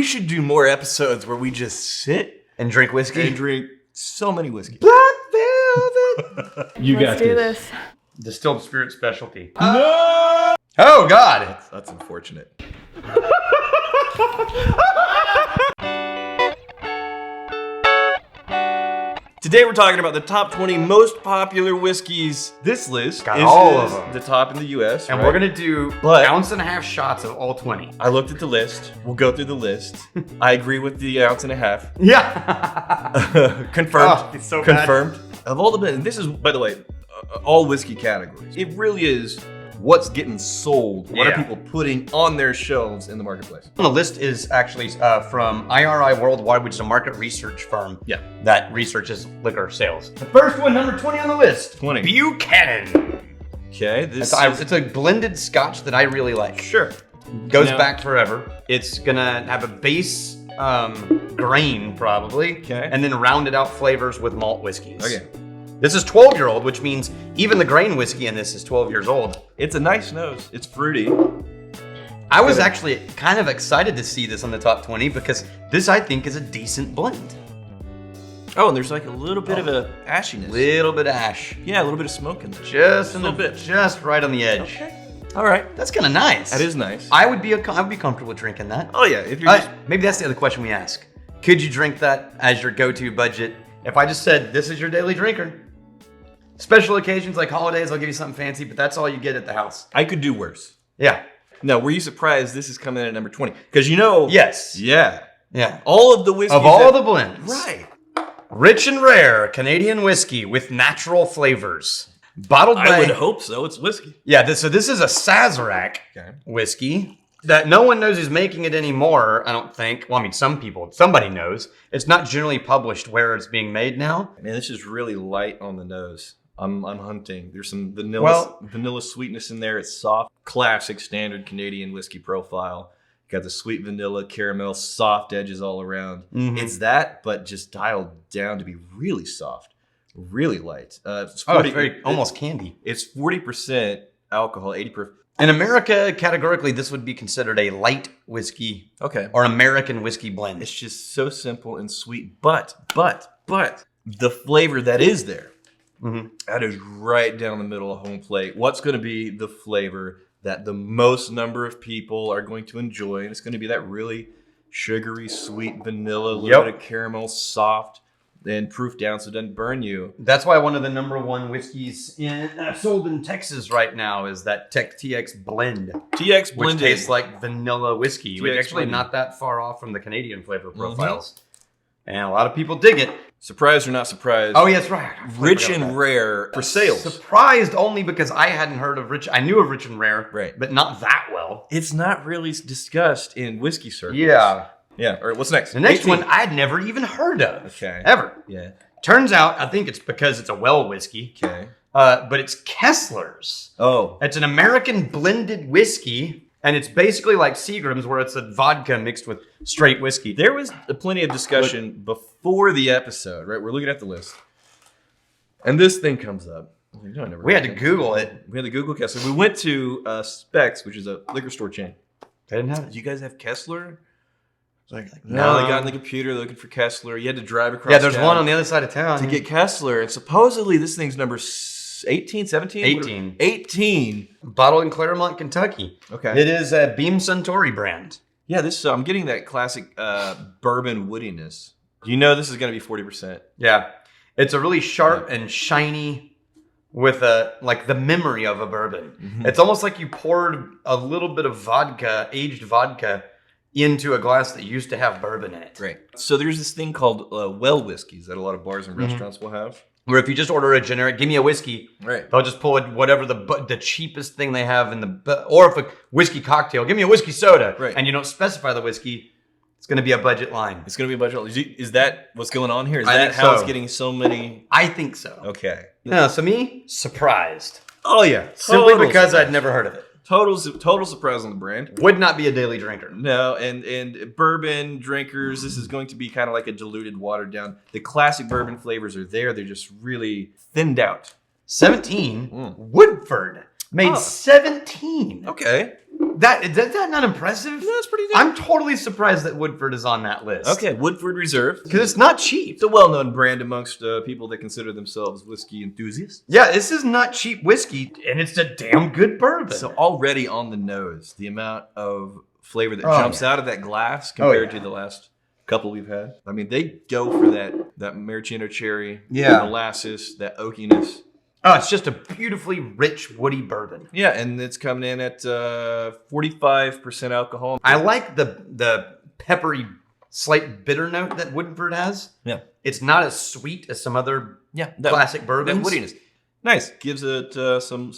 should do more episodes where we just sit and drink whiskey. and drink so many whiskeys. Black Velvet. Let's do this. Distilled spirit specialty. No! Oh, God. That's unfortunate. Today we're talking about the top 20 most popular whiskeys. This list Got all of is them. the top in the US. And right? we're going to do ounce and a half shots of all 20. I looked at the list. We'll go through the list. I agree with the ounce and a half. Yeah. Confirmed. Oh, it's so bad. Confirmed. Of all the, and this is, by the way, all whiskey categories. It really is what's getting sold. What are people putting on their shelves in the marketplace? The list is actually from IRI Worldwide, which is a market research firm that researches liquor sales. The first one, number 20 on the list. 20. Buchanan. Okay. It's a blended scotch that I really like. Sure. Goes back forever. It's gonna have a base grain probably, and then rounded out flavors with malt whiskeys. Okay. This is 12-year-old, which means even the grain whiskey in this is 12 years old. It's a nice nose. It's fruity. I was actually kind of excited to see this on the top 20 because this, I think, is a decent blend. Oh, and there's like a little bit of a ashiness. Little bit of ash. Yeah, a little bit of smoke in there. Just a little bit. Just right on the edge. Okay. All right. That's kind of nice. That is nice. I would be comfortable drinking that. Oh yeah. If you're maybe that's the other question we ask. Could you drink that as your go-to budget? If I just said this is your daily drinker. Special occasions like holidays, I'll give you something fancy, but that's all you get at the house. I could do worse. Yeah. Now, were you surprised this is coming in at number 20? Because you know. Yes. Yeah. Yeah. All of the whiskeys. Of all the blends. Right. Rich and rare Canadian whiskey with natural flavors. Bottled by. I would hope so. It's whiskey. Yeah. So this is a Sazerac whiskey that no one knows who's making it anymore. I don't think. Well, I mean, somebody knows. It's not generally published where it's being made now. Man, this is really light on the nose. I'm hunting. There's some vanilla sweetness in there. It's soft, classic, standard Canadian whiskey profile. Got the sweet vanilla, caramel, soft edges all around. Mm-hmm. It's that, but just dialed down to be really soft, really light. It's almost candy. It's 40% alcohol, 80%. In America, categorically, this would be considered a light whiskey. Okay. Or American whiskey blend. It's just so simple and sweet, but the flavor that is there. Mm-hmm. That is right down the middle of home plate. What's going to be the flavor that the most number of people are going to enjoy? And it's going to be that really sugary, sweet vanilla, a little bit of caramel, soft, and proof down so it doesn't burn you. That's why one of the number one whiskeys sold in Texas right now is that TX Blend. TX Blend. Which tastes like vanilla whiskey. Which actually blended. Not that far off from the Canadian flavor profiles. Mm-hmm. And a lot of people dig it. Surprised or not surprised? Oh, yes, right. Rich and rare for sales. Surprised only because I hadn't heard of Rich. I knew of Rich and Rare, right, but not that well. It's not really discussed in whiskey circles. Yeah. Yeah. All right, what's next? The next one I had never even heard of. Okay. Ever. Yeah. Turns out, I think it's because it's a well whiskey. Okay. But it's Kessler's. Oh. It's an American blended whiskey. And it's basically like Seagram's, where it's a vodka mixed with straight whiskey. There was plenty of discussion before the episode, right? We're looking at the list. And this thing comes up. We had to Google it. We had to Google Kessler. We went to Specs, which is a liquor store chain. They didn't have it. Do you guys have Kessler? No, they got in the computer looking for Kessler. You had to drive across town. Yeah, there's one on the other side of town. To get Kessler. And supposedly this thing's number 18, 17? 18. Bottled in Claremont, Kentucky. Okay. It is a Beam Suntory brand. Yeah, this I'm getting that classic bourbon woodiness. You know this is going to be 40%. Yeah. It's a really sharp and shiny with the memory of a bourbon. Mm-hmm. It's almost like you poured a little bit of vodka, aged vodka, into a glass that used to have bourbon in it. Right. So there's this thing called well whiskeys that a lot of bars and restaurants will have. Where if you just order a generic, give me a whiskey, right? They'll just pull whatever the cheapest thing they have in the, or if a whiskey cocktail, give me a whiskey soda, right? And you don't specify the whiskey, it's going to be a budget line. It's going to be a budget line. Is that what's going on here? Is that how it's getting so many? I think so. Okay. No, so me, surprised. Oh yeah. Simply because I'd never heard of it. Total surprise on the brand. Would not be a daily drinker. No, and bourbon drinkers, this is going to be kind of like a diluted, watered down. The classic bourbon flavors are there. They're just really thinned out. 17. Woodford made 17. Okay. Is that not impressive? That's pretty good. I'm totally surprised that Woodford is on that list. Okay, Woodford Reserve. Because it's not cheap. It's a well-known brand amongst people that consider themselves whiskey enthusiasts. Yeah, this is not cheap whiskey, and it's a damn good bourbon. So already on the nose, the amount of flavor that jumps out of that glass compared to the last couple we've had. I mean, they go for that maraschino cherry, molasses, that oakiness. Oh, it's just a beautifully rich, woody bourbon. Yeah, and it's coming in at 45% alcohol. I like the peppery, slight bitter note that Woodford has. Yeah. It's not as sweet as some other classic bourbons. That woodiness. Nice. Gives it some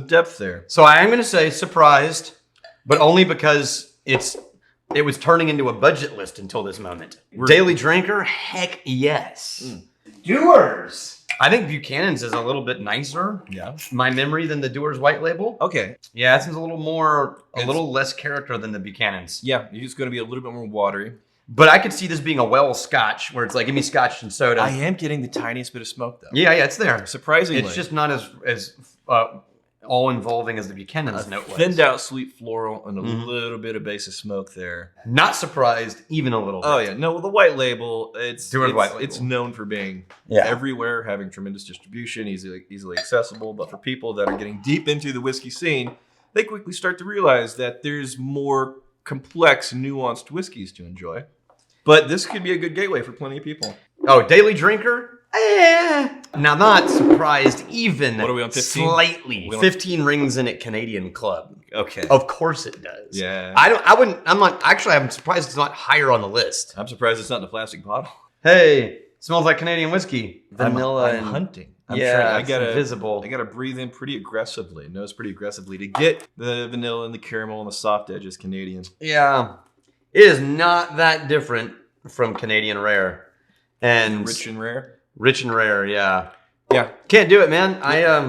depth there. So I am going to say surprised, but only because it was turning into a budget list until this moment. Daily drinker? Heck yes. Doers! I think Buchanan's is a little bit nicer. Yeah. My memory than the Doers White Label. Okay. Yeah, this is a little less character than the Buchanan's. Yeah, it's going to be a little bit more watery. But I could see this being a well scotch, where it's like, give me scotch and soda. I am getting the tiniest bit of smoke, though. Yeah, it's there. Surprisingly. It's just not as all-involving as the Buchanan's note was. Thinned out sweet floral and a little bit of base of smoke there. Not surprised, even a little bit. Oh, yeah. No, well, the White Label, White Label. It's known for being everywhere, having tremendous distribution, easily accessible. But for people that are getting deep into the whiskey scene, they quickly start to realize that there's more complex, nuanced whiskeys to enjoy. But this could be a good gateway for plenty of people. Oh, daily drinker? Now, not surprised even What are we on, 15? Slightly. 15 rings in it Canadian Club. Okay. Of course it does. Yeah. I'm surprised it's not higher on the list. I'm surprised it's not in a plastic bottle. Hey, smells like Canadian whiskey. Vanilla I'm and hunting. I gotta breathe in pretty aggressively, nose pretty aggressively to get the vanilla and the caramel and the soft edges Canadian. Yeah. It is not that different from Canadian Rare. And Rich and rare. Rich and rare, yeah. Yeah. Can't do it, man.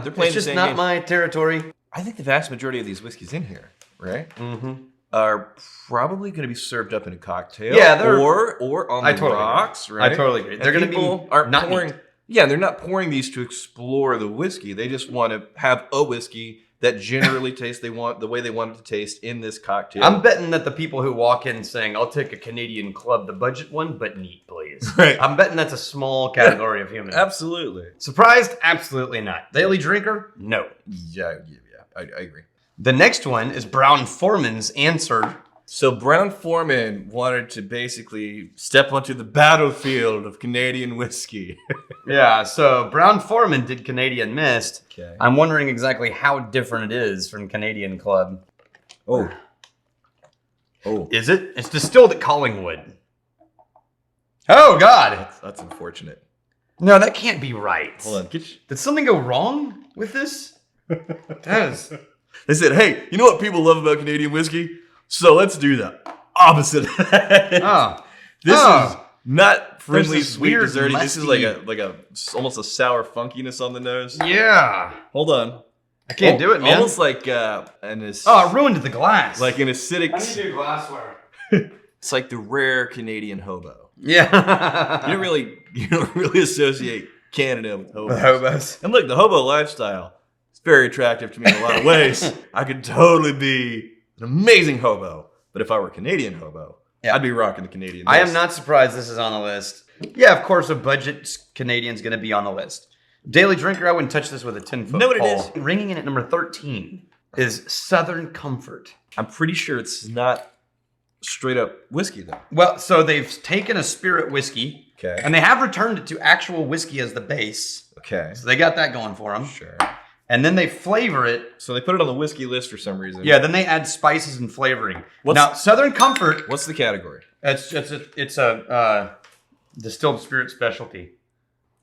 They're playing it's just the same not game. my territory. I think the vast majority of these whiskeys in here, right, Mm-hmm. are probably going to be served up in a cocktail. Yeah, they're- or on the rocks, right? I totally agree. And They're going to people be aren't not pouring. neat. Yeah, they're not pouring these to explore the whiskey. They just want to have a whiskey that generally tastes the way they want it to taste in this cocktail. I'm betting that the people who walk in saying, I'll take a Canadian Club, the budget one, but neat, please. Right. I'm betting that's a small category of human. Absolutely. Surprised? Absolutely not. Daily drinker? No. Yeah, I agree. The next one is Brown Foreman's answer. So Brown Foreman wanted to basically step onto the battlefield of Canadian whiskey. Yeah, so Brown Foreman did Canadian Mist. Okay. I'm wondering exactly how different it is from Canadian Club. Oh. Is it? It's distilled at Collingwood. Oh, God. That's unfortunate. No, that can't be right. Hold on. Did something go wrong with this? They said, hey, you know what people love about Canadian whiskey? So let's do the opposite of that. Oh. This is not friendly, There's this sweet, weird, desserty. This is musty- like a almost a sour funkiness on the nose. Yeah. Hold on. I can't do it, man. Almost like Oh, it ruined the glass. like an acidic. do glassware. It's like the rare Canadian hobo. Yeah. You don't really associate Canada with hobos. hobos. And look, the hobo lifestyle is very attractive to me in a lot of ways. I could totally be an amazing hobo, but if I were a Canadian hobo, I'd be rocking the Canadian. I am Mist. not surprised this is on the list. Yeah, of course, a budget Canadian's going to be on the list. Daily drinker, I wouldn't touch this with a 10-foot Know what it pole. is? Ringing in at number 13 is Southern Comfort. I'm pretty sure it's not straight up whiskey though. Well, so they've taken a spirit whiskey, Okay. and they have returned it to actual whiskey as the base. Okay. So they got that going for them. Sure. And then they flavor it. So they put it on the whiskey list for some reason. Yeah, then they add spices and flavoring. What's- Now, Southern Comfort, What's the category? it's a distilled spirit specialty.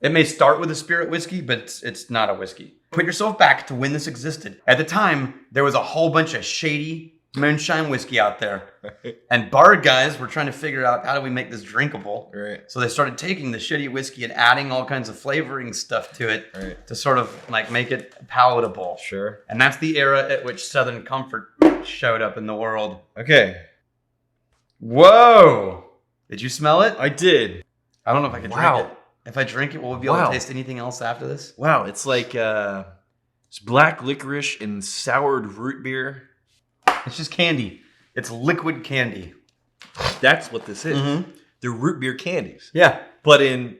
It may start with a spirit whiskey, but it's not a whiskey. Put yourself back to when this existed. At the time, there was a whole bunch of shady moonshine whiskey out there. And bar guys were trying to figure out, how do we make this drinkable? Right. So they started taking the shitty whiskey and adding all kinds of flavoring stuff to it Right. to sort of like make it palatable. Sure. And that's the era at which Southern Comfort showed up in the world. Okay. Whoa! Did you smell it? I did. I don't know if I can Wow. drink it. If I drink it, will we be able Wow. to taste anything else after this? Wow, it's like it's black licorice and soured root beer. It's just candy. It's liquid candy. That's what this is. They're root beer candies. Yeah. But in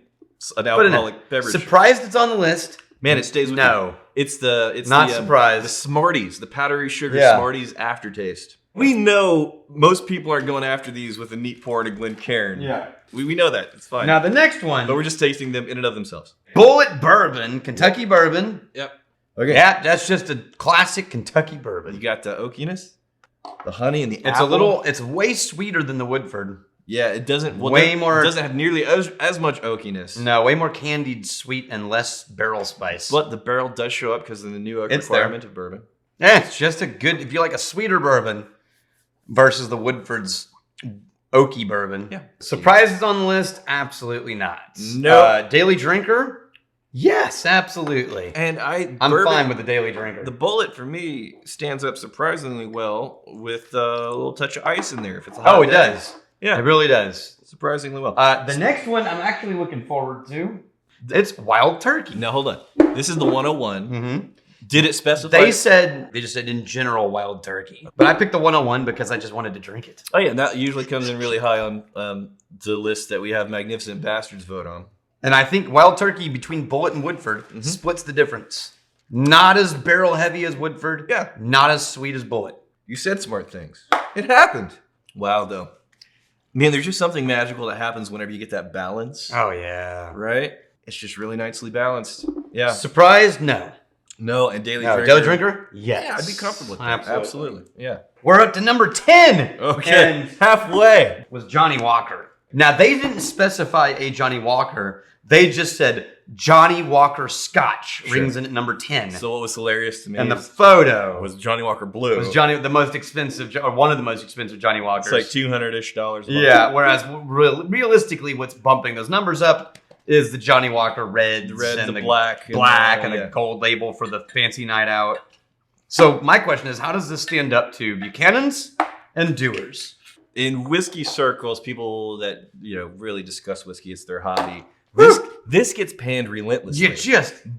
an alcoholic beverage. Surprised it's on the list. Man, it stays with you. It's not surprised. The Smarties, the powdery sugar Smarties aftertaste. We know most people aren't going after these with a neat pour and a Glencairn. Yeah. We know that. It's fine. Now the next one. But we're just tasting them in and of themselves. Bullet Bourbon, Kentucky Bourbon. Yep. Okay. That's just a classic Kentucky bourbon. You got the oakiness, the honey, and the apple. It's way sweeter than the Woodford. Yeah, it doesn't. Well, way more. It doesn't have nearly as much oakiness. No, way more candied sweet and less barrel spice. But the barrel does show up because of the new oak requirement of bourbon. Yeah, it's just a good. If you like a sweeter bourbon versus the Woodford's oaky bourbon. Yeah. Surprises on the list? Absolutely not. No. Daily drinker? Yes, absolutely. And I'm fine with the daily drinker. The Bullet for me stands up surprisingly well with a little touch of ice in there. If it's a hot it day. does. Yeah, it really does. Surprisingly well. The next one I'm actually looking forward to. It's Wild Turkey. Now hold on. This is the 101. Mm-hmm. Did it specify? They just said in general Wild Turkey, but I picked the 101 because I just wanted to drink it. Oh yeah, and that usually comes in really high on the list that we have Magnificent Bastards vote on. And I think Wild Turkey between Bullet and Woodford splits the difference. Not as barrel heavy as Woodford. Yeah. Not as sweet as Bullet. You said smart things. It happened. Wow, though. Man, there's just something magical that happens whenever you get that balance. Oh, yeah. Right? It's just really nicely balanced. Yeah. Surprised? No. No, and daily drinker. Daily drinker? Yes. Yeah, I'd be comfortable with that. Absolutely. Yeah. We're up to number 10. Okay. And halfway was Johnny Walker. Now, they didn't specify a Johnny Walker. They just said Johnny Walker Scotch rings in at number 10. So what was hilarious to me and the photo was Johnny Walker Blue. Was the most expensive, or one of the most expensive Johnny Walkers. It's like $200-ish. Yeah, whereas realistically what's bumping those numbers up is the Johnny Walker reds, the black, and a gold label for the fancy night out. So my question is, how does this stand up to Buchanan's and Dewar's? In whiskey circles, people that really discuss whiskey, it's their hobby. This gets panned relentlessly.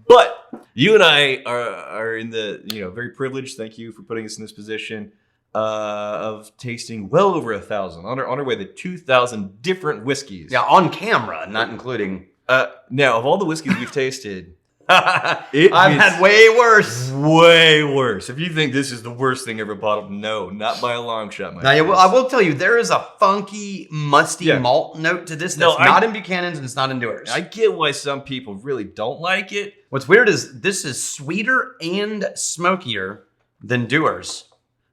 But you and I are in the very privileged. Thank you for putting us in this position of tasting well over 1,000 on our way to 2,000 different whiskeys. Yeah, on camera, not including. Now, of all the whiskeys we've tasted, I've had way worse. Way worse. If you think this is the worst thing ever bottled, no, not by a long shot. Now, I will tell you, there is a funky, musty malt note to this that's not in Buchanan's and it's not in Dewar's. I get why some people really don't like it. What's weird is this is sweeter and smokier than Dewar's,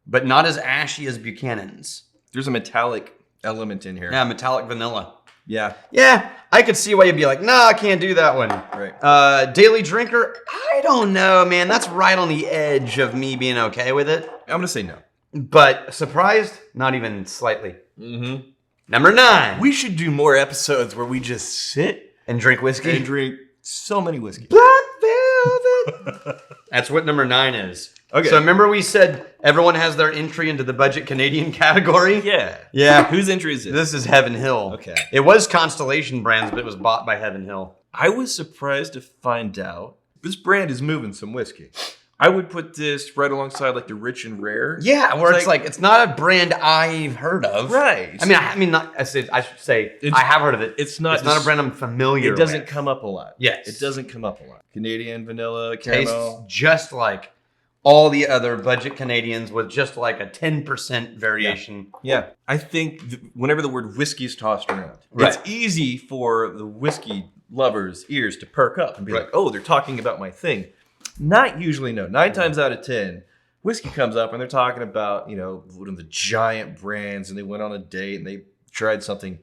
but not as ashy as Buchanan's. There's a metallic element in here. Yeah, metallic vanilla. Yeah. Yeah, I could see why you'd be like, nah, I can't do that one. Right. Daily drinker, I don't know, man. That's right on the edge of me being okay with it. I'm going to say no. But surprised? Not even slightly. Mm-hmm. Number 9. We should do more episodes where we just sit and drink whiskey. And drink so many whiskeys. Black Velvet. That's what number 9 is. Okay. So remember we said everyone has their entry into the budget Canadian category? Yeah. Yeah. Whose entry is this? This is Heaven Hill. Okay. It was Constellation Brands, but it was bought by Heaven Hill. I was surprised to find out this brand is moving some whiskey. I would put this right alongside like the Rich and Rare. Yeah, where it's like it's not a brand I've heard of. Right. I mean, I should say I have heard of it. It's not a brand I'm familiar with. It doesn't come up a lot. Yes. It doesn't come up a lot. Canadian vanilla, caramel. Tastes just like all the other budget Canadians with just like a 10% variation. Yeah. I think whenever the word whiskey is tossed around, it's easy for the whiskey lovers' ears to perk up and be like, oh, they're talking about my thing. Not usually, no. 9 times out of 10, whiskey comes up and they're talking about, one of the giant brands and they went on a date and they tried something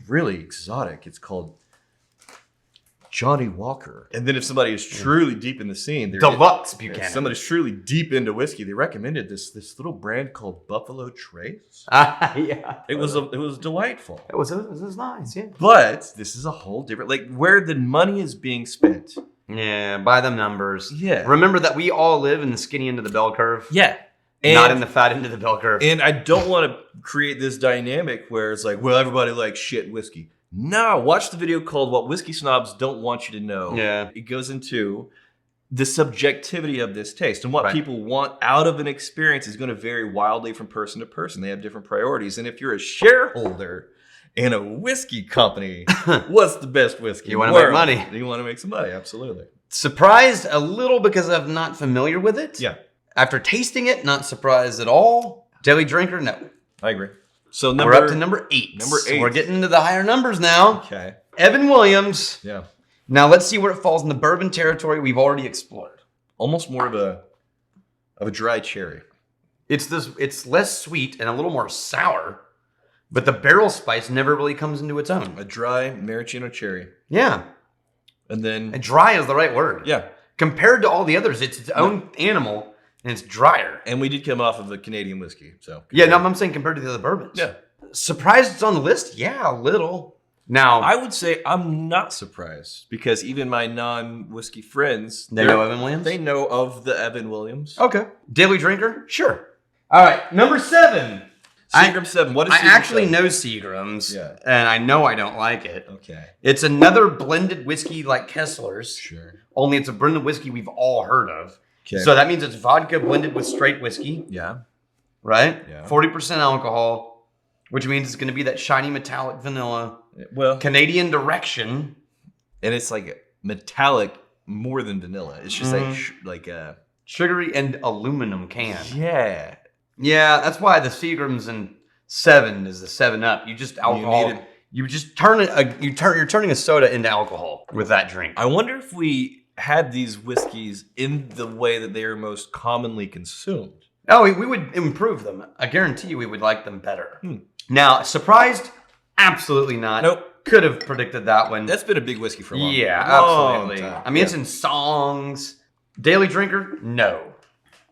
really exotic. It's called Johnny Walker. And then if somebody is truly deep in the scene, Deluxe Buchanan. If somebody's truly deep into whiskey, they recommended this little brand called Buffalo Trace. Yeah. It was delightful. It was nice, yeah. But this is a whole different, like where the money is being spent. Yeah, by the numbers. Yeah. Remember that we all live in the skinny end of the bell curve. Yeah. Not in the fat end of the bell curve. And I don't want to create this dynamic where it's like, well, everybody likes shit whiskey. No, watch the video called What Whiskey Snobs Don't Want You to Know. Yeah. It goes into the subjectivity of this taste and what people want out of an experience is going to vary wildly from person to person. They have different priorities. And if you're a shareholder in a whiskey company, what's the best whiskey? You want to make money. You want to make some money, absolutely. Surprised a little because I'm not familiar with it. Yeah. After tasting it, not surprised at all. Daily drinker, no. I agree. So we're up to number 8. Number 8. So we're getting into the higher numbers now. Okay. Evan Williams. Yeah. Now let's see where it falls in the bourbon territory we've already explored. Almost more of a dry cherry. It's less sweet and a little more sour, but the barrel spice never really comes into its own. A dry maraschino cherry. Yeah. And then dry is the right word. Yeah. Compared to all the others, it's its own animal and it's drier. And we did come off of a Canadian whiskey, so yeah. No, I'm saying compared to the other bourbons. Yeah. Surprised it's on the list? Yeah, a little. Now, I would say I'm not surprised because even my non-whiskey friends, they know Evan Williams? They know of the Evan Williams. Okay. Daily drinker? Sure. All right. Number 7. Seagram 7. What is Seagram I actually 7? know Seagram's. Yeah. And I know I don't like it. Okay. It's another blended whiskey like Kessler's. Sure. Only it's a blended whiskey we've all heard of. Okay. So that means it's vodka blended with straight whiskey. Yeah. Right? Yeah. 40% alcohol, which means it's going to be that shiny metallic vanilla. Well, Canadian direction. And it's like metallic more than vanilla. It's just like a sugary and aluminum can. Yeah. Yeah, that's why the Seagram's and 7 is the 7-Up. You just alcohol. You just turn it. You're turning a soda into alcohol with that drink. I wonder if we had these whiskeys in the way that they are most commonly consumed. Oh, we would improve them. I guarantee you we would like them better. Now, surprised? Absolutely not. Nope. Could have predicted that one. That's been a big whiskey for a long time. Yeah, absolutely. I mean, it's in songs. Daily drinker? No.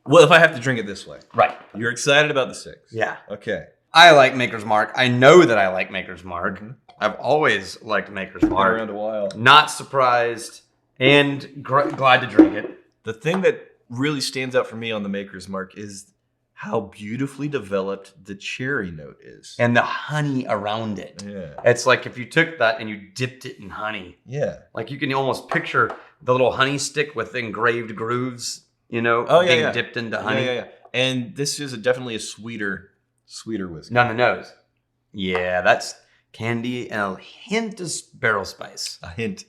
Well, if I have to drink it this way. Right. You're excited about the 6. Yeah. Okay. I like Maker's Mark. I know that I like Maker's Mark. I've always liked Maker's Mark. Been around a while. Not surprised and glad to drink it. The thing that really stands out for me on the Maker's Mark is how beautifully developed the cherry note is. And the honey around it. Yeah. It's like if you took that and you dipped it in honey. Yeah. Like you can almost picture the little honey stick with engraved grooves, being dipped into honey. Yeah. And this is definitely a sweeter whiskey. On the nose. Yeah, that's candy and a hint of barrel spice. A hint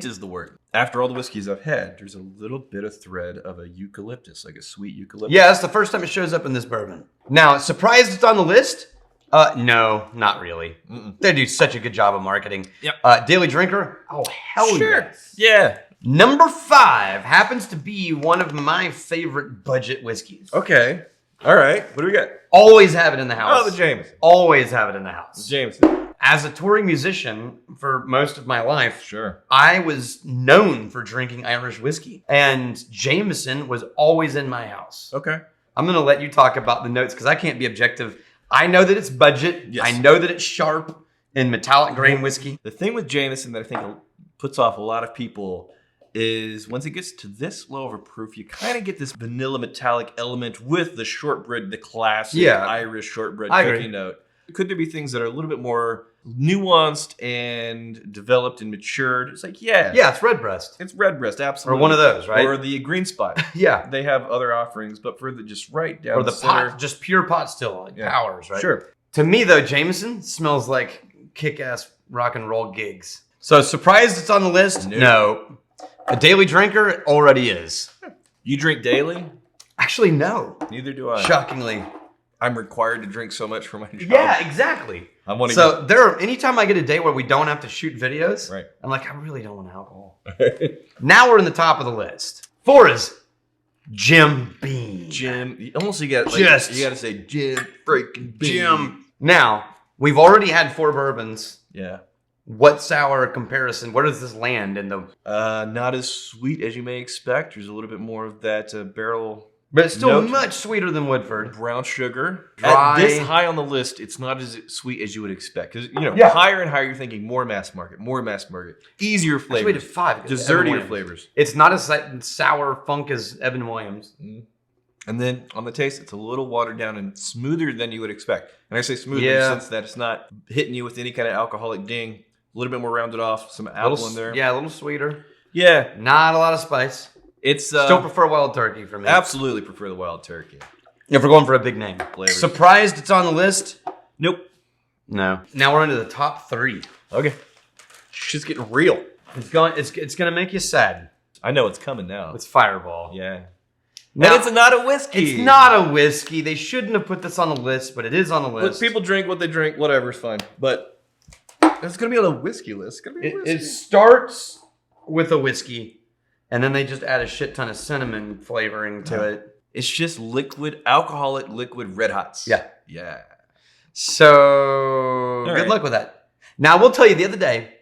is the word. After all the whiskeys I've had, there's a little bit of thread of a eucalyptus, like a sweet eucalyptus. Yeah, that's the first time it shows up in this bourbon. Now, surprised it's on the list? No, not really. They do such a good job of marketing. Yep. Daily drinker? Oh, hell yes. Yeah. Number 5 happens to be one of my favorite budget whiskeys. Okay. All right. What do we got? Always have it in the house. Oh, the Jameson. Always have it in the house. Jameson. As a touring musician for most of my life, Sure, I was known for drinking Irish whiskey. And Jameson was always in my house. Okay. I'm going to let you talk about the notes because I can't be objective. I know that it's budget. Yes. I know that it's sharp and metallic grain whiskey. The thing with Jameson that I think puts off a lot of people is once it gets to this low of a proof, you kind of get this vanilla metallic element with the shortbread, the classic Irish shortbread cookie note. Could there be things that are a little bit more nuanced and developed and matured? It's like, yeah, it's Redbreast. It's Redbreast, absolutely. Or one of those, right? Or the Green Spot. Yeah. They have other offerings, but for the just right down or the center. pot, just pure pot still, like Powers, right? Sure. To me, though, Jameson smells like kick-ass rock and roll gigs. So surprised it's on the list? No. A daily drinker? It already is. You drink daily? Actually, no. Neither do I. Shockingly. I'm required to drink so much for my job. Yeah, exactly. Anytime I get a day where we don't have to shoot videos, right. I'm like, I really don't want alcohol. Now we're in the top of the list. 4 is Jim Beam. You got to say Jim freaking Beam. Jim. Now, we've already had 4 bourbons. Yeah. What's our comparison? Where does this land in the... not as sweet as you may expect. There's a little bit more of that barrel... But it's still much sweeter than Woodford. Brown sugar. Dry. At this high on the list, it's not as sweet as you would expect. Because, higher and higher, you're thinking more mass market. Easier flavors. Rated 5. Dessertier flavors. It's not as sour funk as Evan Williams. And then on the taste, it's a little watered down and smoother than you would expect. And I say smoother in the sense that it's not hitting you with any kind of alcoholic ding. A little bit more rounded off. Some apple in there. Yeah, a little sweeter. Yeah. Not a lot of spice. It's Still prefer wild turkey for me. Absolutely prefer the wild turkey. If we're going for a big name. Flavors. Surprised it's on the list? Nope. No. Now we're into the top 3. Okay. Shit's getting real. It's gonna make you sad. I know it's coming now. It's Fireball. Yeah. Now, and it's not a whiskey. It's not a whiskey. They shouldn't have put this on the list, but it is on the list. Look, people drink what they drink. Whatever, it's fine. But it's gonna be on the whiskey list. It's gonna be a whiskey. It starts with a whiskey, and then they just add a shit ton of cinnamon flavoring to it. It's just alcoholic liquid red hots. Yeah. Yeah. So good luck with that. Now, I will tell you, the other day,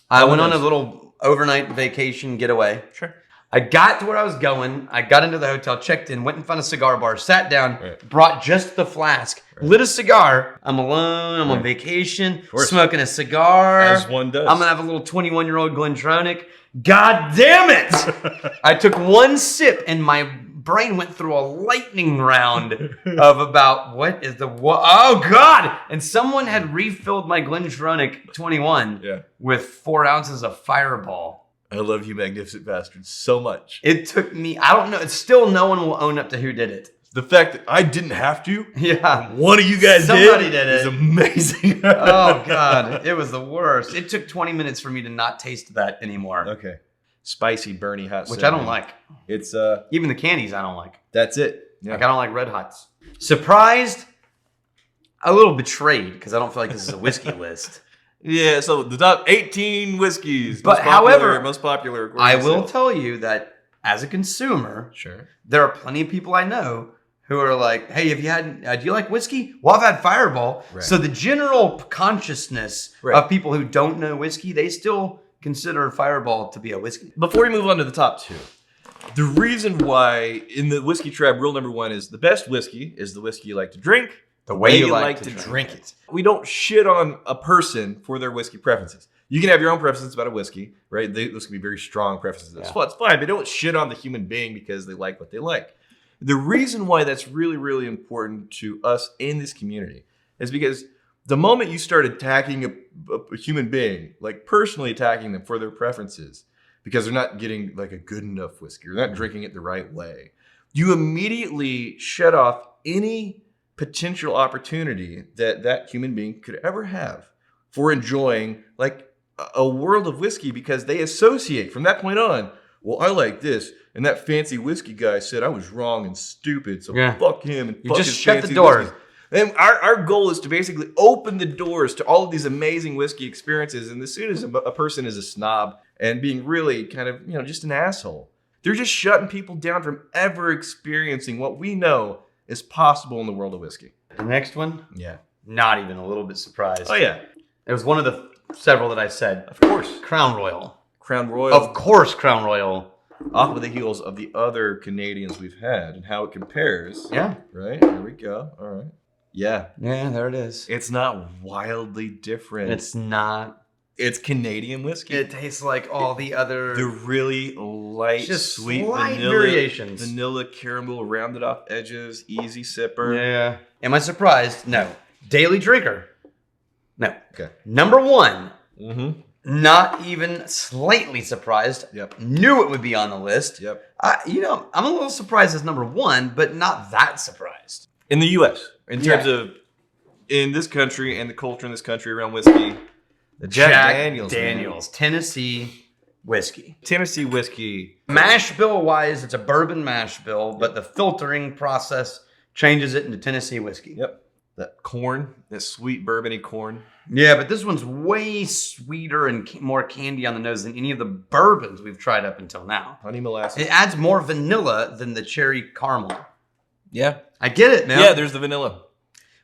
I went on a little overnight vacation getaway. Sure. I got to where I was going. I got into the hotel, checked in, went and found a cigar bar, sat down, brought just the flask, lit a cigar. I'm alone. I'm on vacation, smoking a cigar. As one does. I'm going to have a little 21-year-old Glendronach. God damn it! I took one sip and my brain went through a lightning round of about, oh God! And someone had refilled my Glendronach 21 with 4 ounces of Fireball. I love you magnificent bastards so much. It took me, I don't know, it's still no one will own up to who did it. The fact that I didn't have to, yeah, one of you guys Somebody did it. is amazing. Oh God, it was the worst. It took 20 minutes for me to not taste that anymore. Okay. Spicy, burny, hot Which cinnamon. I don't like. It's even the candies I don't like. That's it. Yeah. Like I don't like Red Hots. Surprised, a little betrayed because I don't feel like this is a whiskey list. Yeah, so the top 18 whiskeys. But however, most popular. I will tell you that as a consumer, sure, there are plenty of people I know who are like, "Hey, have you had? Do you like whiskey? Well, I've had Fireball." Right. So the general consciousness of people who don't know whiskey, they still consider Fireball to be a whiskey. Before we move on to the top 2, the reason why in the whiskey tribe, rule number 1 is the best whiskey is the whiskey you like to drink. The way you like to drink it. We don't shit on a person for their whiskey preferences. You can have your own preferences about a whiskey, right? Those can be very strong preferences. That's fine, but don't shit on the human being because they like what they like. The reason why that's really, really important to us in this community is because the moment you start attacking a human being, like personally attacking them for their preferences, because they're not getting like a good enough whiskey, or they're not drinking it the right way, you immediately shut off any potential opportunity that human being could ever have for enjoying like a world of whiskey, because they associate from that point on, well, I like this, and that fancy whiskey guy said I was wrong and stupid, so fuck him and fuck just his shut fancy the door. whiskeys. And our goal is to basically open the doors to all of these amazing whiskey experiences, and as soon as a person is a snob and being really kind of, just an asshole, they're just shutting people down from ever experiencing what we know is possible in the world of whiskey. The next one? Yeah. Not even a little bit surprised. Oh, yeah. It was one of the several that I said. Of course. Crown Royal. Crown Royal. Of course, Crown Royal. Off of the heels of the other Canadians we've had and how it compares. Yeah. Right? Here we go. All right. Yeah. Yeah, there it is. It's not wildly different. It's not. It's Canadian whiskey. It tastes like all the other... The really light, just sweet slight vanilla, variations. Vanilla caramel, rounded off edges, easy sipper. Yeah. Am I surprised? No. Daily drinker? No. Okay. Number 1. Mm-hmm. Not even slightly surprised. Yep. Knew it would be on the list. Yep. I'm a little surprised as number 1, but not that surprised. In the U.S., in terms of in this country and the culture in this country around whiskey, the Jack Daniels. Daniels. Tennessee whiskey. Tennessee whiskey. Mash bill wise, it's a bourbon mash bill, but the filtering process changes it into Tennessee whiskey. Yep. That corn, that sweet bourbony corn. Yeah, but this one's way sweeter and more candy on the nose than any of the bourbons we've tried up until now. Honey molasses. It adds more vanilla than the cherry caramel. Yeah. I get it, man. Yeah, there's the vanilla.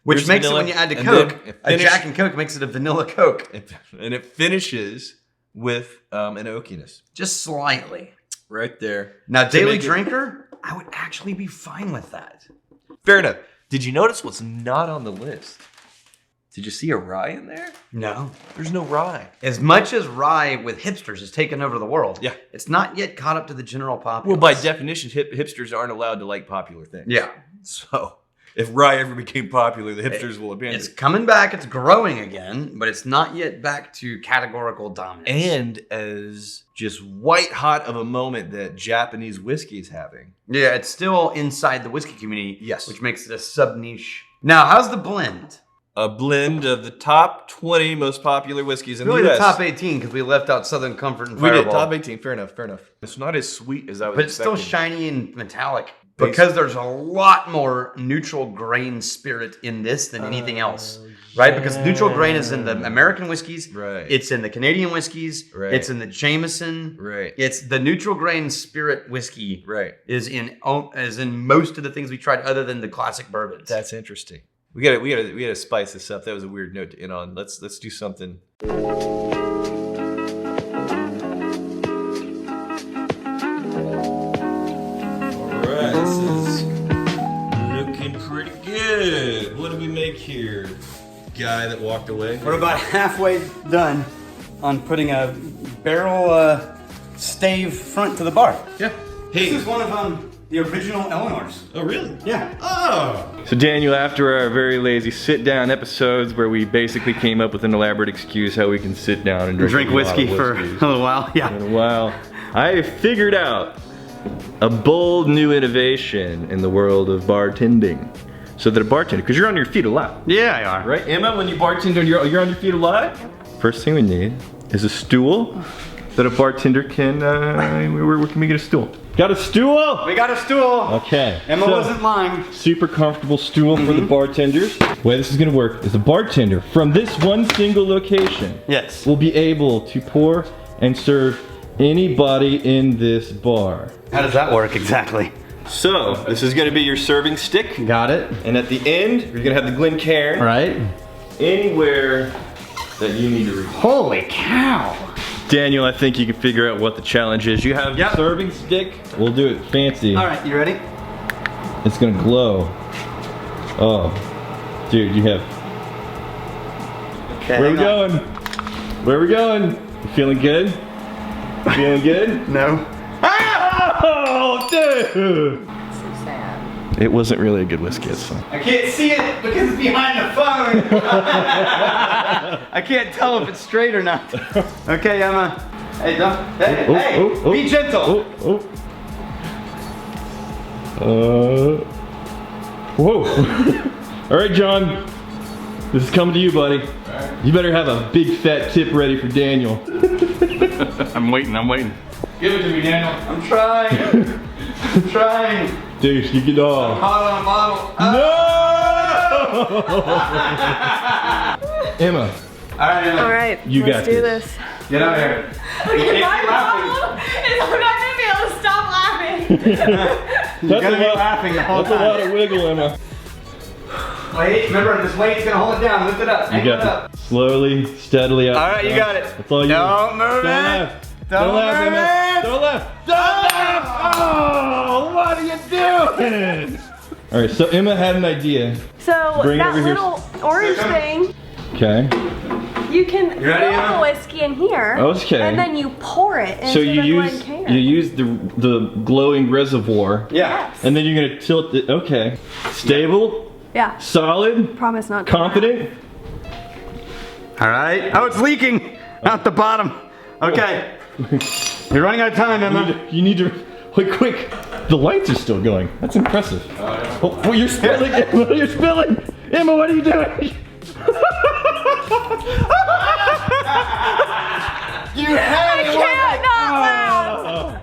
Which makes it, when you add to Coke, a Jack and Coke makes it a vanilla Coke. And it finishes with an oakiness. Just slightly. Right there. Now, daily drinker, I would actually be fine with that. Fair enough. Did you notice what's not on the list? Did you see a rye in there? No. There's no rye. As much as rye with hipsters has taken over the world, it's not yet caught up to the general populace. Well, by definition, hipsters aren't allowed to like popular things. Yeah. So If rye ever became popular, the hipsters will abandon It's it. coming back. It's growing again, but it's not yet back to categorical dominance. And as just white hot of a moment that Japanese whiskey is having. Yeah, it's still inside the whiskey community. Yes. Which makes it a sub-niche. Now, how's the blend? A blend of the top 20 most popular whiskeys in Really the the US. top 18 because we left out Southern Comfort and We Fireball. did top 18. Fair enough. Fair enough. It's not as sweet as I was But it's still expecting. shiny and metallic. Because there's a lot more neutral grain spirit in this than anything else. Right? Because neutral grain is in the American whiskeys. Right. It's in the Canadian whiskeys. Right. It's in the Jameson. Right. It's the neutral grain spirit whiskey. Right. Is in most of the things we tried other than the classic bourbons. That's interesting. We gotta spice this up. That was a weird note to end on. Let's do something. Alright, this is looking pretty good. What do we make here? Guy that walked away. We're about halfway done on putting a barrel stave front to the bar. Yeah. This Hey. is one of the original Eleanor's. Oh really? Yeah. Oh. So Daniel, after our very lazy sit-down episodes where we basically came up with an elaborate excuse how we can sit down and drink a lot of whiskeys a little while. Yeah. in a while, I figured out a bold new innovation in the world of bartending. So that a bartender, because you're on your feet a lot, Yeah, I are. right? Emma, when you bartend, you're on your feet a lot. First thing we need is a stool that a bartender can. Where can we get a stool? Got a stool? We got a stool. Okay. Emma So- wasn't lying. super comfortable stool for the bartenders. The way this is gonna work is a bartender from this one single location Yes. will be able to pour and serve anybody in this bar. How does that work exactly? So, this is gonna be your serving stick, Got it. and at the end, you're gonna have the Glencairn Right. anywhere that you need to reach. Holy cow. Daniel, I think you can figure out what the challenge is. You have Yep. the serving stick. We'll do it fancy. All right, you ready? It's gonna glow. Oh, dude, you have. Okay. Where are we going? Where are we going? You feeling good? Feeling good? No. Oh, dude! So sad. It wasn't really a good whiskey. It's fine. I can't see it because it's behind the phone. I can't tell if it's straight or not. Okay, Emma. Hey, don't. Hey, Oh, hey, oh, oh. be gentle. Oh, oh. Whoa. All right, John. This is coming to you, buddy. You better have a big fat tip ready for Daniel. I'm waiting. Give it to me, Daniel. I'm trying. I'm trying. Dude, you get off. Hot on a bottle. Emma, All right, Emma. All right, You let's got do this. this. Get out here. You can't My be laughing. problem is I'm not gonna be able to stop laughing. You're gonna be laughing the whole that's a lot time. of wiggle, Emma. Wait, remember this weight's gonna hold it down. Lift it up. You got it. Slowly, steadily up. All right, you got it. That's all you Don't move Don't it. laugh. Don't laugh, move Emma. it. Don't laugh. Don't laugh. Oh, what are you doing? All right, so Emma had an idea. So Bring it that over here. little orange thing, Okay. you can You ready, fill Emma? the whiskey in here, Okay. and then you pour it into So you the use Glencairn. the glowing reservoir, Yeah. Yes. and then you're gonna tilt it. Okay. Stable, Yeah. solid, Promise not to. confident. All right. Oh, it's leaking out the bottom. Okay. You're running out of time, Emma. You need to wait quick. The lights are still going. That's impressive. Oh, you're spilling, Emma. You're spilling. Emma, what are you doing? You had it. Can't not laugh.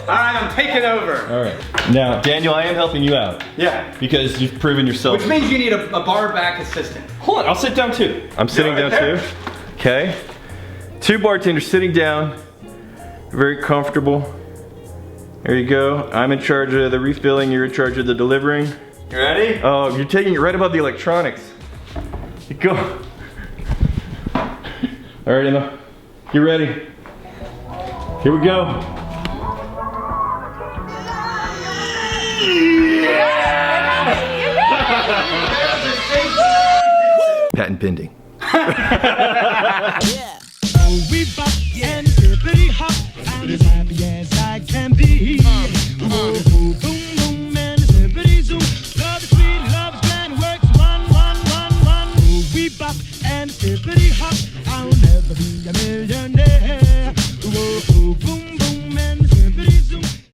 All right, I'm taking over. All right. Now, Daniel, I am helping you out Yeah. because you've proven yourself. Which means you need a bar back assistant. Hold on, I'll sit down too. I'm sitting right down there. too. Okay. Two bartenders sitting down. Very comfortable. There you go. I'm in charge of the refilling. You're in charge of the delivering. You ready? Oh, you're taking it right above the electronics. You go. All right, Emma. You ready? Here we go. Patent pending. Yeah. We bop and hippity hop and it's happy and